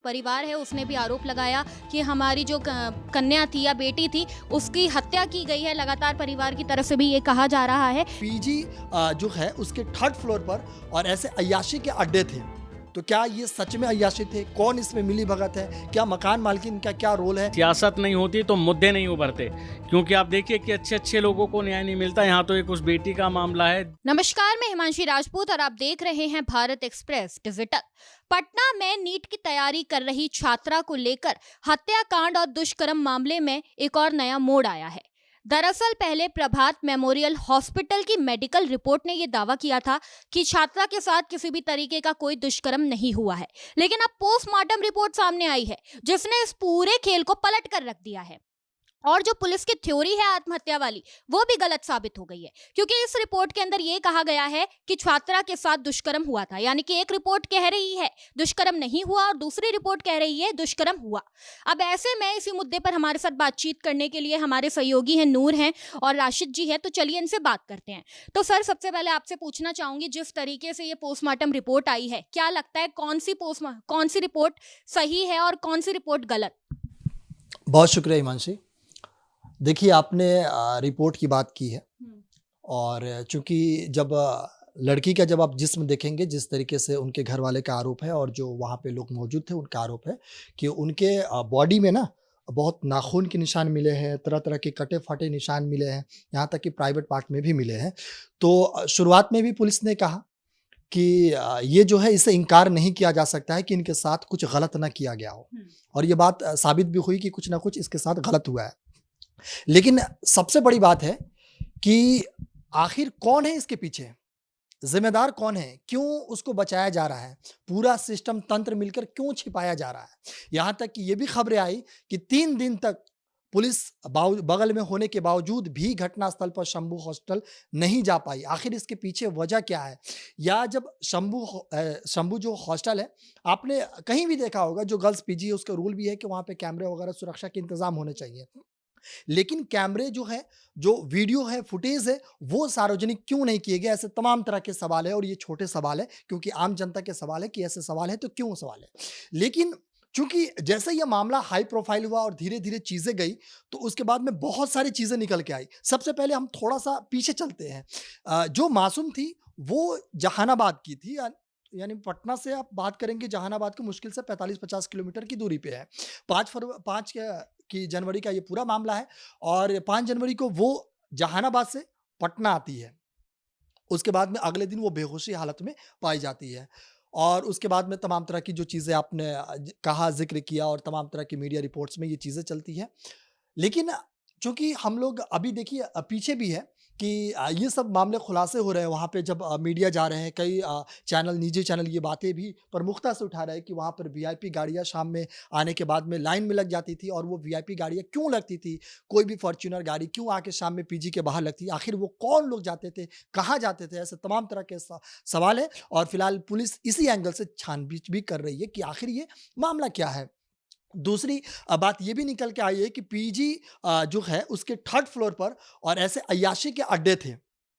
परिवार है उसने भी आरोप लगाया कि हमारी जो कन्या थी या बेटी थी उसकी हत्या की गई है। लगातार परिवार की तरफ से भी ये कहा जा रहा है। पीजी जो है उसके थर्ड फ्लोर पर और ऐसे अय्याशी के अड्डे थे। तो क्या ये सच में अय्याशी थे? कौन इसमें मिली भगत है? क्या मकान मालकिन का क्या रोल है? सियासत नहीं होती तो मुद्दे नहीं उभरते, क्योंकि आप देखिए कि अच्छे अच्छे लोगों को न्याय नहीं मिलता। यहाँ तो एक उस बेटी का मामला है। नमस्कार, मैं हिमांशी राजपूत और आप देख रहे हैं भारत एक्सप्रेस डिजिटल। पटना में नीट की तैयारी कर रही छात्रा को लेकर हत्याकांड और दुष्कर्म मामले में एक और नया मोड़ आया है। दरअसल पहले प्रभात मेमोरियल हॉस्पिटल की मेडिकल रिपोर्ट ने यह दावा किया था कि छात्रा के साथ किसी भी तरीके का कोई दुष्कर्म नहीं हुआ है, लेकिन अब पोस्टमार्टम रिपोर्ट सामने आई है जिसने इस पूरे खेल को पलट कर रख दिया है। और जो पुलिस की थ्योरी है आत्महत्या वाली, वो भी गलत साबित हो गई है, क्योंकि इस रिपोर्ट के अंदर ये कहा गया है कि छात्रा के साथ दुष्कर्म हुआ था। यानी कि एक रिपोर्ट कह रही है दुष्कर्म नहीं हुआ और दूसरी रिपोर्ट कह रही है दुष्कर्म हुआ। अब ऐसे में इसी मुद्दे पर हमारे साथ बातचीत करने के लिए हमारे सहयोगी हैं, नूर हैं और राशिद जी है। तो चलिए इनसे बात करते हैं। तो सर, सबसे पहले आपसे पूछना चाहूंगी, जिस तरीके से ये पोस्टमार्टम रिपोर्ट आई है, क्या लगता है कौन सी रिपोर्ट सही है और कौन सी रिपोर्ट गलत? बहुत शुक्रिया हिमांशी। देखिए, आपने रिपोर्ट की बात की है और चूंकि जब लड़की का जब आप जिस्म देखेंगे, जिस तरीके से उनके घर वाले का आरोप है और जो वहाँ पे लोग मौजूद थे उनका आरोप है कि उनके बॉडी में ना बहुत नाखून के निशान मिले हैं, तरह तरह के कटे फटे निशान मिले हैं, यहाँ तक कि प्राइवेट पार्ट में भी मिले हैं। तो शुरुआत में भी पुलिस ने कहा कि ये जो है, इससे इनकार नहीं किया जा सकता है कि इनके साथ कुछ गलत ना किया गया हो, और ये बात साबित भी हुई कि कुछ ना कुछ इसके साथ गलत हुआ है। लेकिन सबसे बड़ी बात है कि आखिर कौन है इसके पीछे? ज़िम्मेदार कौन है? क्यों उसको बचाया जा रहा है? पूरा सिस्टम तंत्र मिलकर क्यों छिपाया जा रहा है? यहाँ तक कि ये भी खबरें आई कि 3 दिन तक पुलिस बगल में होने के बावजूद भी घटनास्थल पर शंभू हॉस्टल नहीं जा पाई। आखिर इसके पीछे वजह क्या है? या जब शंभू जो हॉस्टल है, आपने कहीं भी देखा होगा, जो गर्ल्स पीजी है उसका रूल भी है कि वहाँ पे कैमरे वगैरह सुरक्षा के इंतज़ाम होने चाहिए। लेकिन कैमरे जो है, जो वीडियो है, फुटेज है, वो सार्वजनिक क्यों नहीं किए गए? ऐसे तमाम तरह के सवाल है और ये छोटे सवाल है, क्योंकि आम जनता के सवाल है कि ऐसे सवाल है तो क्यों सवाल है? लेकिन चूंकि जैसे ये मामला हाई प्रोफाइल हुआ और धीरे धीरे चीजें गई, तो उसके बाद में बहुत सारी चीजें निकल के आई। सबसे पहले हम थोड़ा सा पीछे चलते हैं। जो मासूम थी वो जहानाबाद की थी, यानी पटना से आप बात करेंगे जहानाबाद को, मुश्किल से 45-50 किलोमीटर की दूरी पे है। 5 की जनवरी का ये पूरा मामला है और 5 जनवरी को वो जहानाबाद से पटना आती है। उसके बाद में अगले दिन वो बेहोशी हालत में पाई जाती है और उसके बाद में तमाम तरह की जो चीज़ें आपने कहा, ज़िक्र किया, और तमाम तरह की मीडिया रिपोर्ट्स में ये चीज़ें चलती हैं। लेकिन चूँकि हम लोग अभी देखिए पीछे भी है कि ये सब मामले खुलासे हो रहे हैं वहाँ पे, जब मीडिया जा रहे हैं, कई चैनल, निजी चैनल ये बातें भी प्रमुखता से उठा रहे हैं कि वहाँ पर वीआईपी गाड़ियाँ शाम में आने के बाद में लाइन में लग जाती थी, और वो वीआईपी गाड़ियाँ क्यों लगती थी? कोई भी फॉर्च्यूनर गाड़ी क्यों आके शाम में पीजी के बाहर लगती? आखिर वो कौन लोग जाते थे? कहाँ जाते थे? ऐसे तमाम तरह के सवाल है और फिलहाल पुलिस इसी एंगल से छानबीन भी कर रही है कि आखिर ये मामला क्या है। दूसरी बात ये भी निकल के आई है कि पीजी जो है उसके थर्ड फ्लोर पर और ऐसे अय्याशी के अड्डे थे।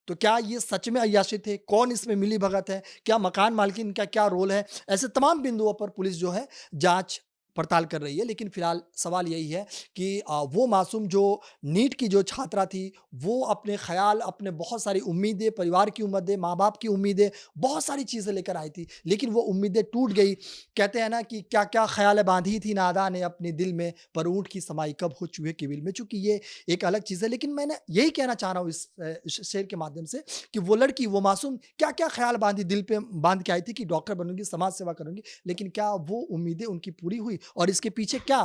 तो क्या ये सच में अय्याशी थे? कौन इसमें मिली भगत है? क्या मकान मालकिन का क्या रोल है? ऐसे तमाम बिंदुओं पर पुलिस जो है जांच पड़ताल कर रही है। लेकिन फिलहाल सवाल यही है कि वो मासूम जो नीट की जो छात्रा थी, वो अपने ख्याल, अपने बहुत सारी उम्मीदें, परिवार की उम्मीदें, माँ बाप की उम्मीदें, बहुत सारी चीज़ें लेकर आई थी, लेकिन वो उम्मीदें टूट गई। कहते हैं ना कि क्या क्या ख्याल बांधी थी नादा ने अपने दिल में, पर ऊँट की समाई कब हो चूहे के बिल में। चूँकि ये एक अलग चीज़ है, लेकिन मैंने यही कहना चाह रहा हूँ इस शेर के माध्यम से कि वो लड़की, वो मासूम क्या क्या ख्याल बांधी, दिल पे बांध के आई थी कि डॉक्टर बनूंगी, समाज सेवा करूंगी, लेकिन क्या वो उम्मीदें उनकी पूरी हुई? और इसके पीछे क्या,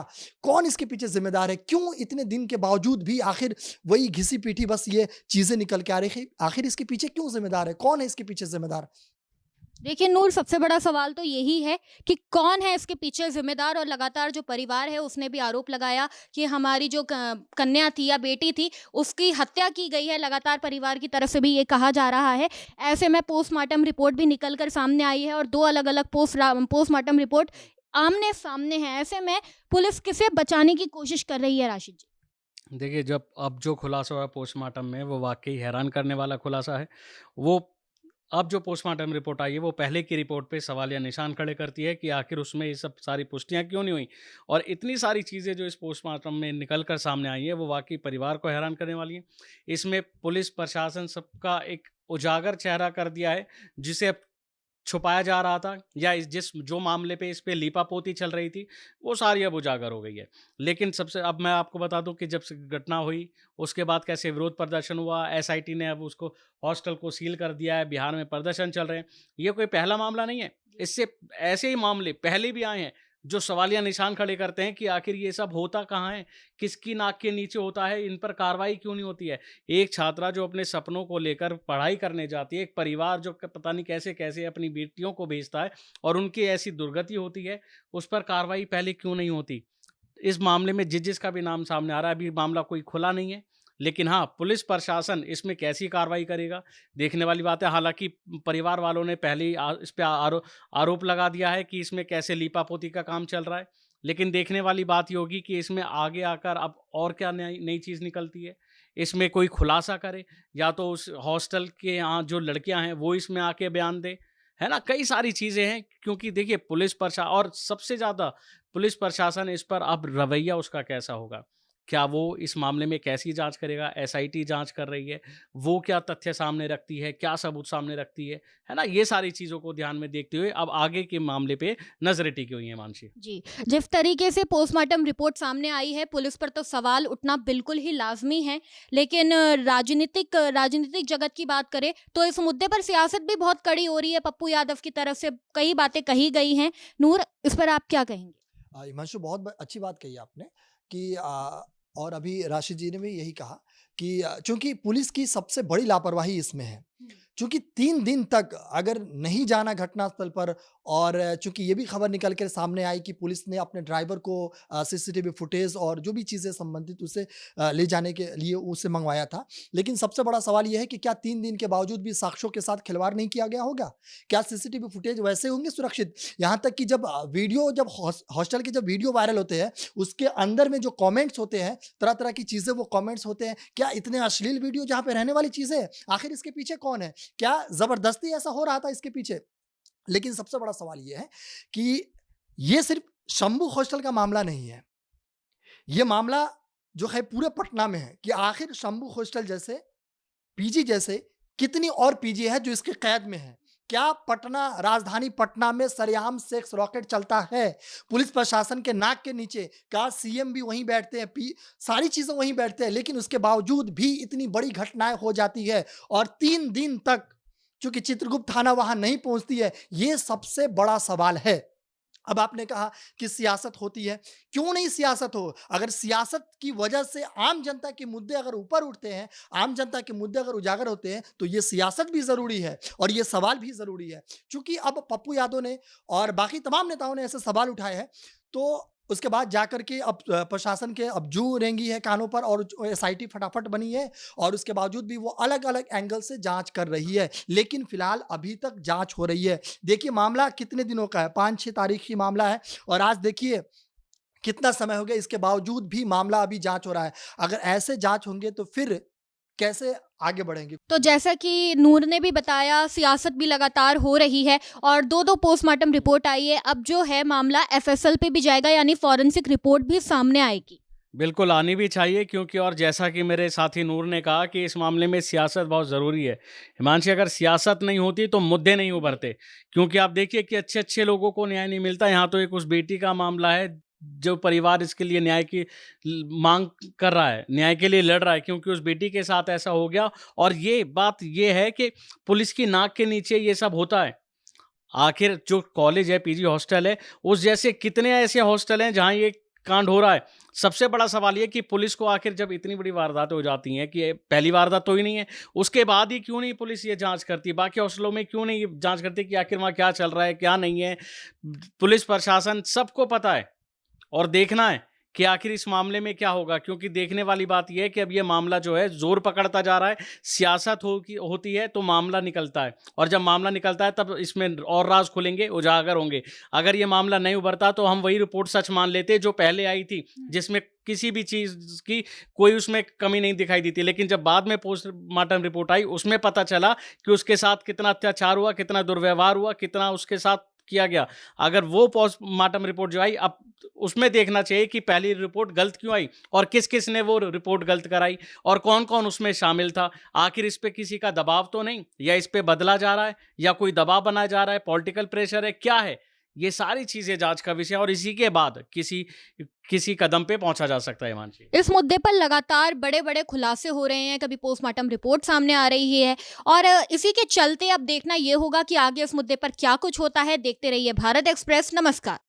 कौन इसके पीछे जिम्मेदार है? क्यों इतने दिन के बावजूद भी आखिर वही घिसी पीटी बस ये चीजें निकल के आ रही है? आखिर इसके पीछे क्यों जिम्मेदार है? कौन है इसके पीछे जिम्मेदार? देखिए नूर, सबसे बड़ा सवाल तो यही है कि कौन है इसके पीछे जिम्मेदार। और लगातार जो परिवार है उसने भी आरोप लगाया कि हमारी जो कन्या थी या बेटी थी उसकी हत्या की गई है। लगातार परिवार की तरफ से भी ये कहा जा रहा है। ऐसे में पोस्टमार्टम रिपोर्ट भी निकल कर सामने आई है और दो अलग अलग पोस्टमार्टम रिपोर्ट आमने सामने है। ऐसे में पुलिस किसे बचाने की कोशिश कर रही है, राशिद जी? देखिए, जब अब जो खुलासा हुआ पोस्टमार्टम में, वो वाकई हैरान करने वाला खुलासा है। वो अब जो पोस्टमार्टम रिपोर्ट आई है वो पहले की रिपोर्ट पे सवालिया निशान खड़े करती है कि आखिर उसमें ये सब सारी पुष्टियां क्यों नहीं हुई, और इतनी सारी चीज़ें जो इस पोस्टमार्टम में निकल कर सामने आई है वो वाकई परिवार को हैरान करने वाली है। इसमें पुलिस प्रशासन सबका एक उजागर चेहरा कर दिया है, जिसे अब छुपाया जा रहा था, या जिस जो मामले पे इस पे लीपापोती चल रही थी वो सारी अब उजागर हो गई है। लेकिन सबसे अब मैं आपको बता दूं कि जब से घटना हुई उसके बाद कैसे विरोध प्रदर्शन हुआ, एसआईटी ने अब उसको हॉस्टल को सील कर दिया है, बिहार में प्रदर्शन चल रहे हैं। ये कोई पहला मामला नहीं है, इससे ऐसे ही मामले पहले भी आए हैं जो सवालिया निशान खड़े करते हैं कि आखिर ये सब होता कहाँ है, किसकी नाक के नीचे होता है, इन पर कार्रवाई क्यों नहीं होती है। एक छात्रा जो अपने सपनों को लेकर पढ़ाई करने जाती है, एक परिवार जो पता नहीं कैसे कैसे अपनी बेटियों को भेजता है और उनकी ऐसी दुर्गति होती है, उस पर कार्रवाई पहले क्यों नहीं होती। इस मामले में जिसका भी नाम सामने आ रहा है, अभी मामला कोई खुला नहीं है, लेकिन हाँ, पुलिस प्रशासन इसमें कैसी कार्रवाई करेगा, देखने वाली बात है। हालाँकि परिवार वालों ने पहले ही इस पे आरोप लगा दिया है कि इसमें कैसे लीपापोती का काम चल रहा है, लेकिन देखने वाली बात ये होगी कि इसमें आगे आकर अब और क्या नई नई चीज़ निकलती है। इसमें कोई खुलासा करे, या तो उस हॉस्टल के यहाँ जो लड़कियाँ हैं, वो इसमें आके बयान दें, है ना? कई सारी चीज़ें हैं, क्योंकि देखिए और सबसे ज़्यादा पुलिस प्रशासन इस पर अब रवैया उसका कैसा होगा? क्या वो इस मामले में कैसी जाँच करेगा? एसआईटी जाँच कर रही है, वो क्या तथ्य सामने रखती है, क्या सबूत सामने रखती है ना? ये सारी चीज़ों को ध्यान में देखते हुए अब आगे के मामले पे नज़रें टिकी हुई हैं, मानसी। जी, जिस तरीके से पोस्टमार्टम रिपोर्ट सामने आई है, पुलिस पर तो सवाल उठना बिल्कुल ही लाज़मी है, लेकिन राजनीतिक जगत की बात करें, तो इस मुद्दे पर सियासत भी बहुत कड़ी हो रही है। पप्पू यादव की तरफ से कई बातें कही गई हैं। नूर, इस पर आप क्या कहेंगे? हिमांशु, बहुत अच्छी बात कही आपने कि और अभी राशिद जी ने भी यही कहा कि चूंकि पुलिस की सबसे बड़ी लापरवाही इसमें है, चूंकि 3 दिन तक अगर नहीं जाना घटनास्थल पर, और चूंकि ये भी खबर निकल कर सामने आई कि पुलिस ने अपने ड्राइवर को सीसीटीवी फुटेज और जो भी चीज़ें संबंधित उसे ले जाने के लिए उसे मंगवाया था। लेकिन सबसे बड़ा सवाल यह है कि क्या 3 दिन के बावजूद भी साक्ष्यों के साथ खिलवाड़ नहीं किया गया होगा? क्या सीसीटीवी फुटेज वैसे होंगे सुरक्षित? यहाँ तक कि जब वीडियो जब हॉस्टल के जब वीडियो वायरल होते हैं, उसके अंदर में जो कमेंट्स होते हैं, तरह-तरह की चीज़ें वो कमेंट्स होते हैं, क्या इतने अश्लील वीडियो जहाँ पे रहने वाली चीज़ें हैं, आखिर इसके पीछे कौन है? क्या ज़बरदस्ती ऐसा हो रहा था इसके पीछे? लेकिन सबसे बड़ा सवाल ये है कि ये सिर्फ़ शंभू हॉस्टल का मामला नहीं है। ये मामला जो है पूरे पटना में है कि आखिर शंभू हॉस्टल जैसे, पीजी जैसे कितनी और पीजी है जो इसकी कैद में है। क्या पटना, राजधानी पटना में सरेआम सेक्स रॉकेट चलता है? पुलिस प्रशासन के नाक के नीचे क्या सीएम भी वहीं बैठते हैं, सारी चीज़ें वहीं बैठते हैं, लेकिन उसके बावजूद भी इतनी बड़ी घटनाएँ हो जाती है और 3 दिन तक चूँकि चित्रगुप्त थाना वहाँ नहीं पहुँचती है, ये सबसे बड़ा सवाल है। अब आपने कहा कि सियासत होती है, क्यों नहीं सियासत हो? अगर सियासत की वजह से आम जनता के मुद्दे अगर ऊपर उठते हैं, आम जनता के मुद्दे अगर उजागर होते हैं, तो ये सियासत भी ज़रूरी है और ये सवाल भी ज़रूरी है। चूँकि अब पप्पू यादव ने और बाकी तमाम नेताओं ने ऐसे सवाल उठाए हैं, तो उसके बाद जाकर के अब प्रशासन के अब जू रेंगी है कानों पर और एसआईटी फटाफट बनी है और उसके बावजूद भी वो अलग-अलग एंगल से जाँच कर रही है। लेकिन फिलहाल अभी तक जाँच हो रही है। देखिए मामला कितने दिनों का है, 5-6 तारीख की मामला है और आज देखिए कितना समय हो गया, इसके बावजूद भी मामला अभी जाँच हो रहा है। अगर ऐसे जाँच होंगे तो फिर कैसे आगे बढ़ेंगे? तो जैसा कि नूर ने भी बताया, सियासत भी लगातार हो रही है और 2-2 पोस्टमार्टम रिपोर्ट आई है। अब जो है मामला एफएसएल पे भी जाएगा, यानी फॉरेंसिक रिपोर्ट भी सामने आएगी। बिल्कुल आनी भी चाहिए, क्योंकि और जैसा कि मेरे साथी नूर ने कहा कि इस मामले में सियासत बहुत ज़रूरी है। हिमांशी, अगर सियासत नहीं होती तो मुद्दे नहीं उभरते, क्योंकि आप देखिए कि अच्छे-अच्छे लोगों को न्याय नहीं मिलता। यहाँ तो एक उस बेटी का मामला है, जो परिवार इसके लिए न्याय की मांग कर रहा है, न्याय के लिए लड़ रहा है, क्योंकि उस बेटी के साथ ऐसा हो गया। और ये बात ये है कि पुलिस की नाक के नीचे ये सब होता है। आखिर जो कॉलेज है, पीजी हॉस्टल है, उस जैसे कितने ऐसे हॉस्टल हैं जहाँ ये कांड हो रहा है। सबसे बड़ा सवाल ये कि पुलिस को आखिर जब इतनी बड़ी वारदातें हो जाती हैं, कि ये पहली वारदात तो ही नहीं है, उसके बाद ही क्यों नहीं पुलिस ये जांच करती? बाकी हॉस्टलों में क्यों नहीं जांच करती कि आखिर वहाँ क्या चल रहा है, क्या नहीं है? पुलिस प्रशासन सबको पता है और देखना है कि आखिर इस मामले में क्या होगा, क्योंकि देखने वाली बात यह है कि अब ये मामला जो है जोर पकड़ता जा रहा है। सियासत होती है तो मामला निकलता है, और जब मामला निकलता है तब इसमें और राज खुलेंगे, उजागर होंगे। अगर ये मामला नहीं उभरता तो हम वही रिपोर्ट सच मान लेते जो पहले आई थी, जिसमें किसी भी चीज़ की कोई उसमें कमी नहीं दिखाई दी थी। लेकिन जब बाद में पोस्टमार्टम रिपोर्ट आई, उसमें पता चला कि उसके साथ कितना अत्याचार हुआ, कितना दुर्व्यवहार हुआ, कितना उसके साथ किया गया। अगर वो पोस्टमार्टम रिपोर्ट जो आई, अब उसमें देखना चाहिए कि पहली रिपोर्ट गलत क्यों आई और किस किस ने वो रिपोर्ट गलत कराई और कौन कौन उसमें शामिल था। आखिर इस पे किसी का दबाव तो नहीं, या इस पे बदला जा रहा है, या कोई दबाव बनाया जा रहा है, पॉलिटिकल प्रेशर है, क्या है? ये सारी चीजें जांच का विषय है, और इसी के बाद किसी कदम पे पहुंचा जा सकता है। हिमांशी, इस मुद्दे पर लगातार बड़े बड़े खुलासे हो रहे हैं, कभी पोस्टमार्टम रिपोर्ट सामने आ रही है, और इसी के चलते अब देखना ये होगा कि आगे इस मुद्दे पर क्या कुछ होता है। देखते रहिए भारत एक्सप्रेस। नमस्कार।